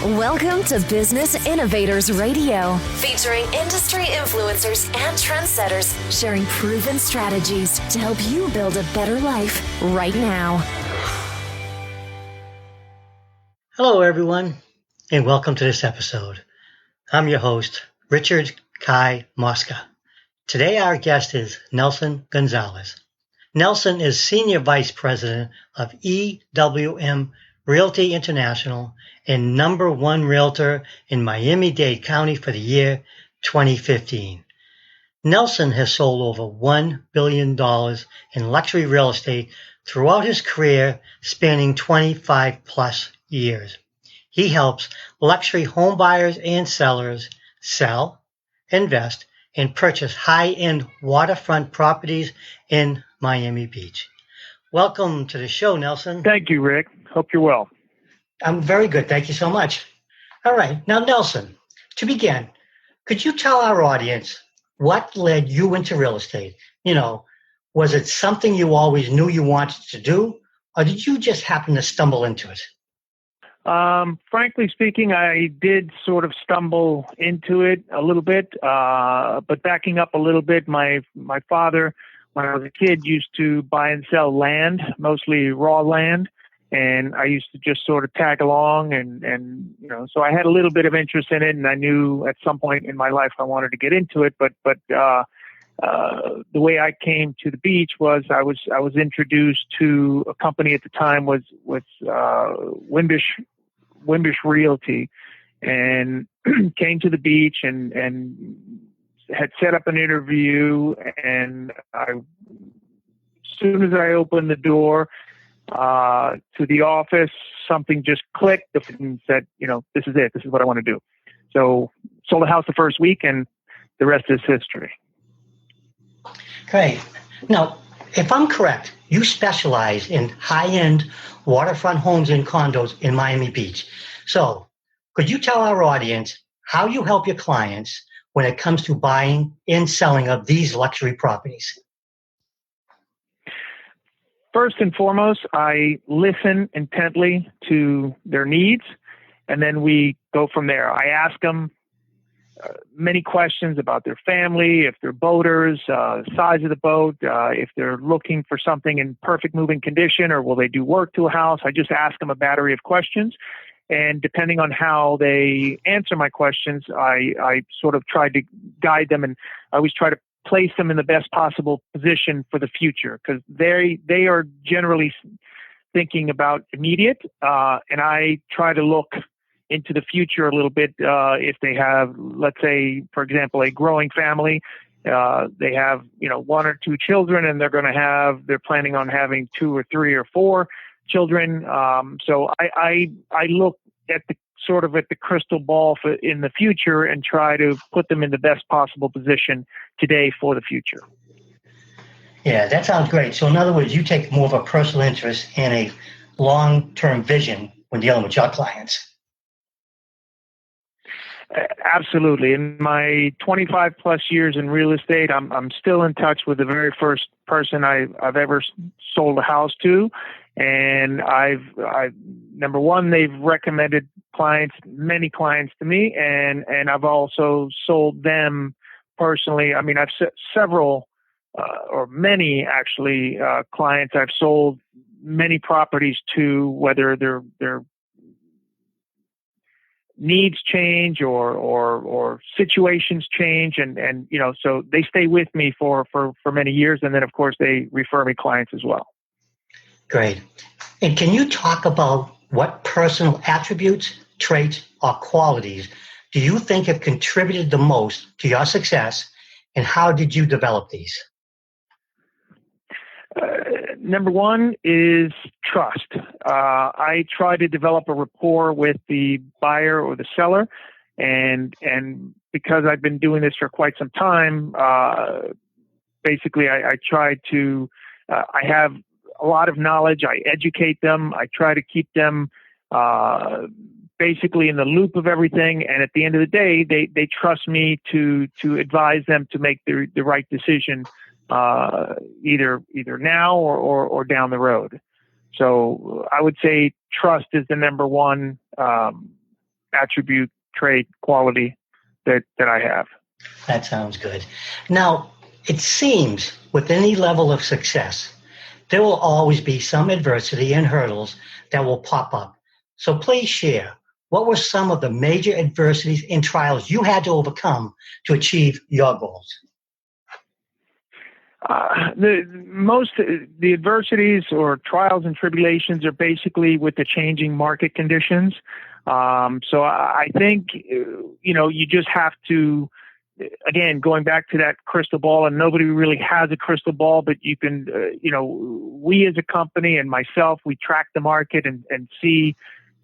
Welcome to Business Innovators Radio, featuring industry influencers and trendsetters sharing proven strategies to help you build a better life right now. Hello, everyone, and welcome to this episode. I'm your host, Richard Kai Mosca. Today, our guest is Nelson Gonzalez. Nelson is Senior Vice President of EWM Realty International and number one realtor in Miami-Dade County for the year 2015. Nelson has sold over $1 billion in luxury real estate throughout his career, spanning 25 plus years. He helps luxury home buyers and sellers sell, invest, and purchase high-end waterfront properties in Miami Beach. Welcome to the show, Nelson. Thank you, Rick. Hope you're well. I'm very good. Thank you so much. All right. Now, Nelson, to begin, could you tell our audience what led you into real estate? Was it something you always knew you wanted to do, or did you just happen to stumble into it? Frankly speaking, I did sort of stumble into it a little bit, but backing up a little bit, my father, when I was a kid, used to buy and sell land, mostly raw land, and I used to just sort of tag along, and so I had a little bit of interest in it, and I knew at some point in my life I wanted to get into it, but the way I came to the beach was I was introduced to a company at the time was Wimbish Realty, and came to the beach and had set up an interview, and as soon as I opened the door to the office, something just clicked and said, this is it. This is what I want to do. So sold a house the first week, and the rest is history. Great. Now, if I'm correct, you specialize in high-end waterfront homes and condos in Miami Beach. So could you tell our audience how you help your clients when it comes to buying and selling of these luxury properties? First and foremost, I listen intently to their needs, and then we go from there. I ask them many questions about their family, if they're boaters, size of the boat, if they're looking for something in perfect moving condition, or will they do work to a house. I just ask them a battery of questions. And depending on how they answer my questions, I sort of try to guide them, and I always try to place them in the best possible position for the future, because they are generally thinking about immediate, and I try to look into the future a little bit. If they have, let's say, for example, a growing family, they have, one or two children, and they're planning on having 2 or 3 or 4 children. So I look at the crystal ball in the future and try to put them in the best possible position today for the future. Yeah, that sounds great. So in other words, you take more of a personal interest and a long-term vision when dealing with your clients. Absolutely. In my 25 plus years in real estate, I'm still in touch with the very first person I've ever sold a house to. And I've number one, they've recommended many clients to me, and I've also sold them personally. I mean, I've several, or many actually, clients I've sold many properties to, whether their needs change or situations change, and so they stay with me for many years, and then of course they refer me clients as well. Great. And can you talk about what personal attributes, traits, or qualities do you think have contributed the most to your success, and how did you develop these? Number one is trust. I try to develop a rapport with the buyer or the seller, and because I've been doing this for quite some time, basically I try to, I have a lot of knowledge. I educate them. I try to keep them basically in the loop of everything. And at the end of the day, they trust me to advise them to make the right decision, either now or down the road. So I would say trust is the number one attribute, trait, quality that I have. That sounds good. Now, it seems with any level of success, there will always be some adversity and hurdles that will pop up. So please share, what were some of the major adversities and trials you had to overcome to achieve your goals? The adversities or trials and tribulations are basically with the changing market conditions. So I think, you just have to, again, going back to that crystal ball, and nobody really has a crystal ball, but you can, we as a company and myself, we track the market and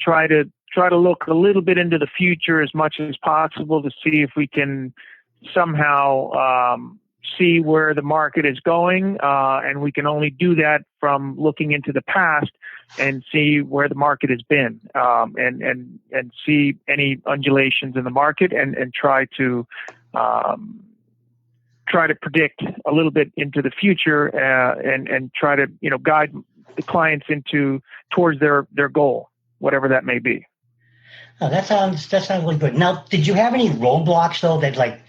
try to look a little bit into the future as much as possible to see if we can somehow see where the market is going, and we can only do that from looking into the past and see where the market has been, and see any undulations in the market, and try to predict a little bit into the future, and try to guide the clients towards their goal, whatever that may be. Oh, that sounds really good. Now, did you have any roadblocks though that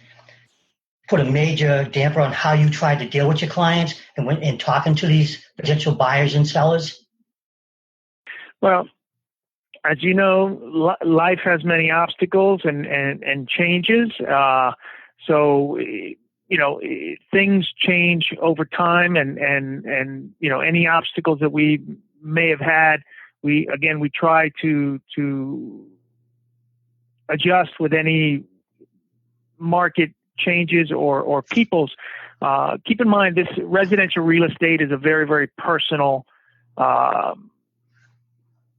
put a major damper on how you tried to deal with your clients and talking to these potential buyers and sellers? Well, as you know, life has many obstacles and changes. So, things change over time, and any obstacles that we may have had, we try to adjust with any market changes or people's. Keep in mind, this residential real estate is a very, very personal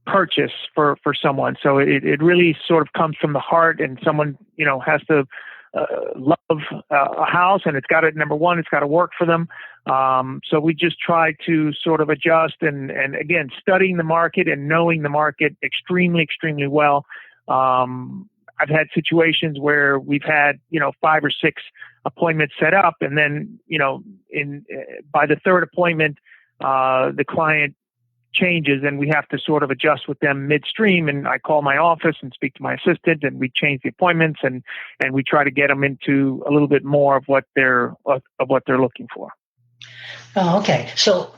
purchase for someone. So it really sort of comes from the heart, and someone has to love a house, and it's got to, number one, it's got to work for them. So we just try to sort of adjust, and again, studying the market and knowing the market extremely, extremely well. I've had situations where we've had, 5 or 6 appointments set up, and then, by the third appointment, the client changes, and we have to sort of adjust with them midstream. And I call my office and speak to my assistant, and we change the appointments, and we try to get them into a little bit more of what they're looking for. Oh, okay. So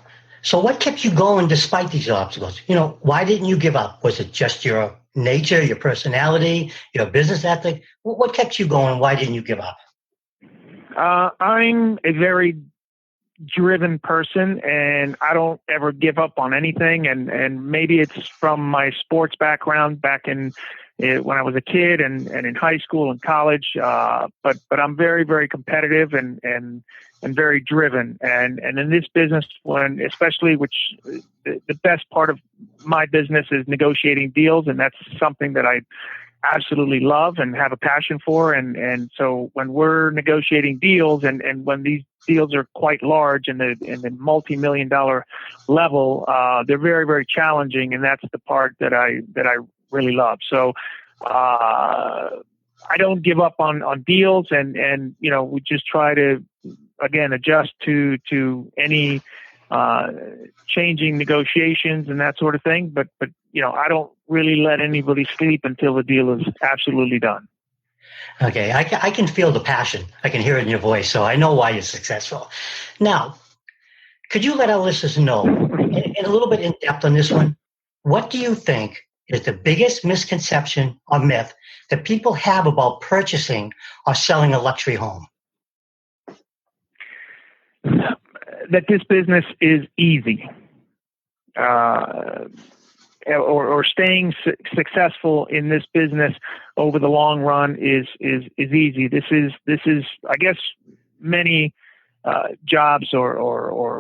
what kept you going despite these obstacles? Why didn't you give up? Was it just your nature, your personality, your business ethic? What kept you going? Why didn't you give up? I'm a very driven person, and I don't ever give up on anything. And maybe it's from my sports background back when I was a kid and in high school and college. But I'm very, very competitive and very driven. And in this business, especially the best part of my business is negotiating deals. And that's something that I absolutely love and have a passion for. And so when we're negotiating deals, and when these deals are quite large in the multi-million-dollar level, they're very, very challenging. And that's the part that I really love. So, I don't give up on deals, and we just try to, again, adjust to any changing negotiations and that sort of thing. But I don't really let anybody sleep until the deal is absolutely done. Okay, I can feel the passion. I can hear it in your voice, so I know why you're successful. Now, could you let our listeners know, in a little bit in depth on this one, what do you think is the biggest misconception or myth that people have about purchasing or selling a luxury home? That this business is easy, or staying successful in this business over the long run is easy. This is, I guess, many jobs or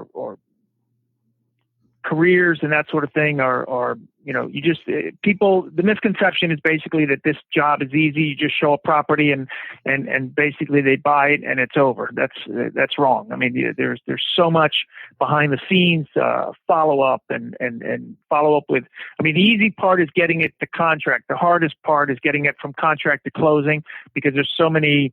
careers and that sort of thing are the misconception is basically that this job is easy. You just show a property and basically they buy it and it's over. That's wrong. I mean, there's so much behind the scenes, follow up and follow up with, the easy part is getting it to contract. The hardest part is getting it from contract to closing, because there's so many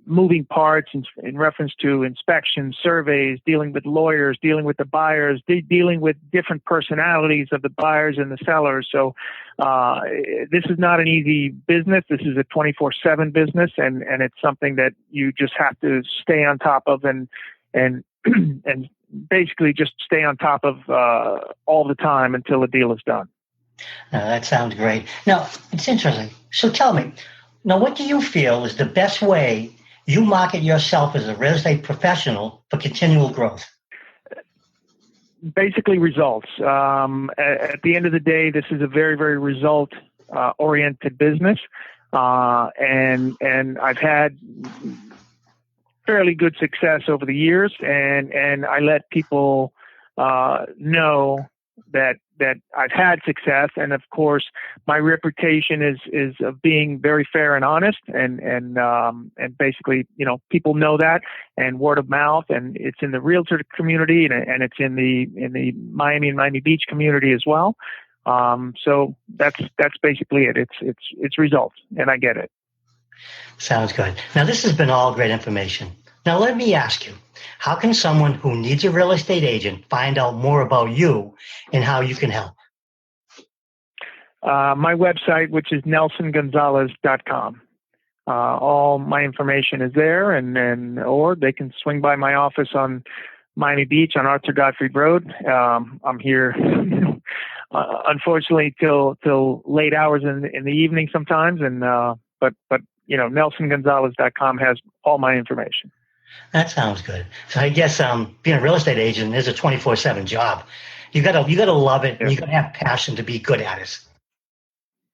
moving parts in reference to inspections, surveys, dealing with lawyers, dealing with the buyers, dealing with different personalities of the buyers and the sellers. So this is not an easy business. This is a 24/7 business, and it's something that you just have to stay on top of and and basically just stay on top of all the time until a deal is done. That sounds great. Now, it's interesting. So tell me, now what do you feel is the best way you market yourself as a real estate professional for continual growth? Basically results. At the end of the day, this is a very, very result oriented business. And I've had fairly good success over the years, and I let people know that I've had success, and of course my reputation is of being very fair and honest, and basically, people know that, and word of mouth, and it's in the realtor community, and it's in the Miami and Miami Beach community as well. So that's basically it. It's results, and I get it. Sounds good. Now, this has been all great information. Now, let me ask you, how can someone who needs a real estate agent find out more about you and how you can help? My website, which is nelsongonzalez.com. All my information is there, or they can swing by my office on Miami Beach on Arthur Godfrey Road. I'm here, unfortunately, till late hours in the evening sometimes, but nelsongonzalez.com has all my information. That sounds good. So I guess being a real estate agent is a 24/7 job. You gotta love it, and you gotta have passion to be good at it.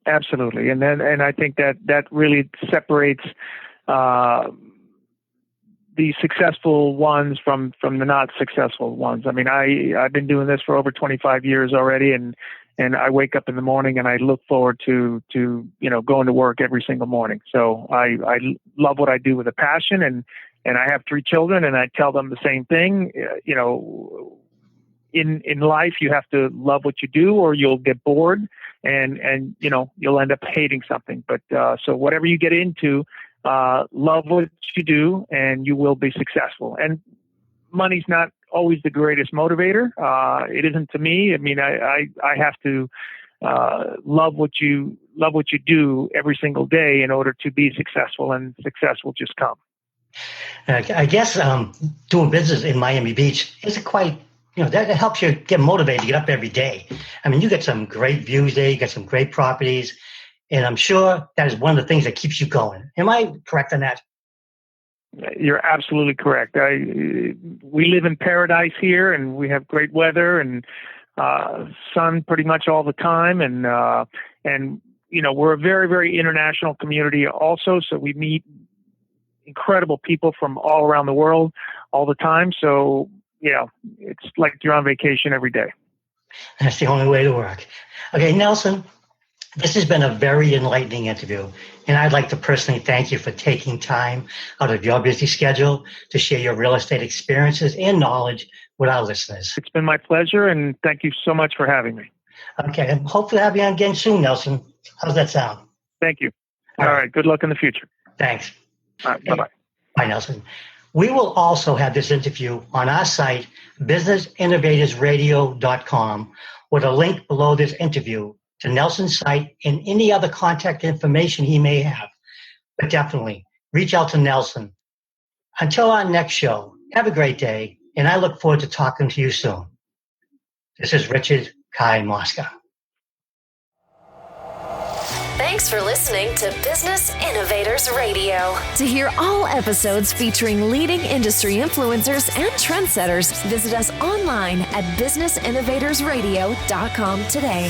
Absolutely, and I think that really separates the successful ones from the not successful ones. I mean, I've been doing this for over 25 years already, and I wake up in the morning and I look forward to going to work every single morning. So I love what I do with a passion, and I have 3 children, and I tell them the same thing. In life, you have to love what you do, or you'll get bored, and you'll end up hating something. But so whatever you get into, love what you do, and you will be successful. And money's not always the greatest motivator. It isn't to me. I mean, I have to love what you do every single day in order to be successful, and success will just come. I guess doing business in Miami Beach is quite, that helps you get motivated to get up every day. I mean, you get some great views there, you get some great properties, and I'm sure that is one of the things that keeps you going. Am I correct on that? You're absolutely correct. We live in paradise here, and we have great weather and sun pretty much all the time, and we're a very, very international community also, so we meet incredible people from all around the world all the time. So, it's like you're on vacation every day. That's the only way to work. Okay, Nelson, this has been a very enlightening interview, and I'd like to personally thank you for taking time out of your busy schedule to share your real estate experiences and knowledge with our listeners. It's been my pleasure, and thank you so much for having me. Okay, and hopefully have you on again soon, Nelson. How's that sound? Thank you. All right. Good luck in the future. Thanks. All right, bye-bye. Bye, Nelson. We will also have this interview on our site, businessinnovatorsradio.com, with a link below this interview to Nelson's site and any other contact information he may have. But definitely reach out to Nelson. Until our next show, have a great day, and I look forward to talking to you soon. This is Richard Kai Mosca. Thanks for listening to Business Innovators Radio. To hear all episodes featuring leading industry influencers and trendsetters, visit us online at businessinnovatorsradio.com today.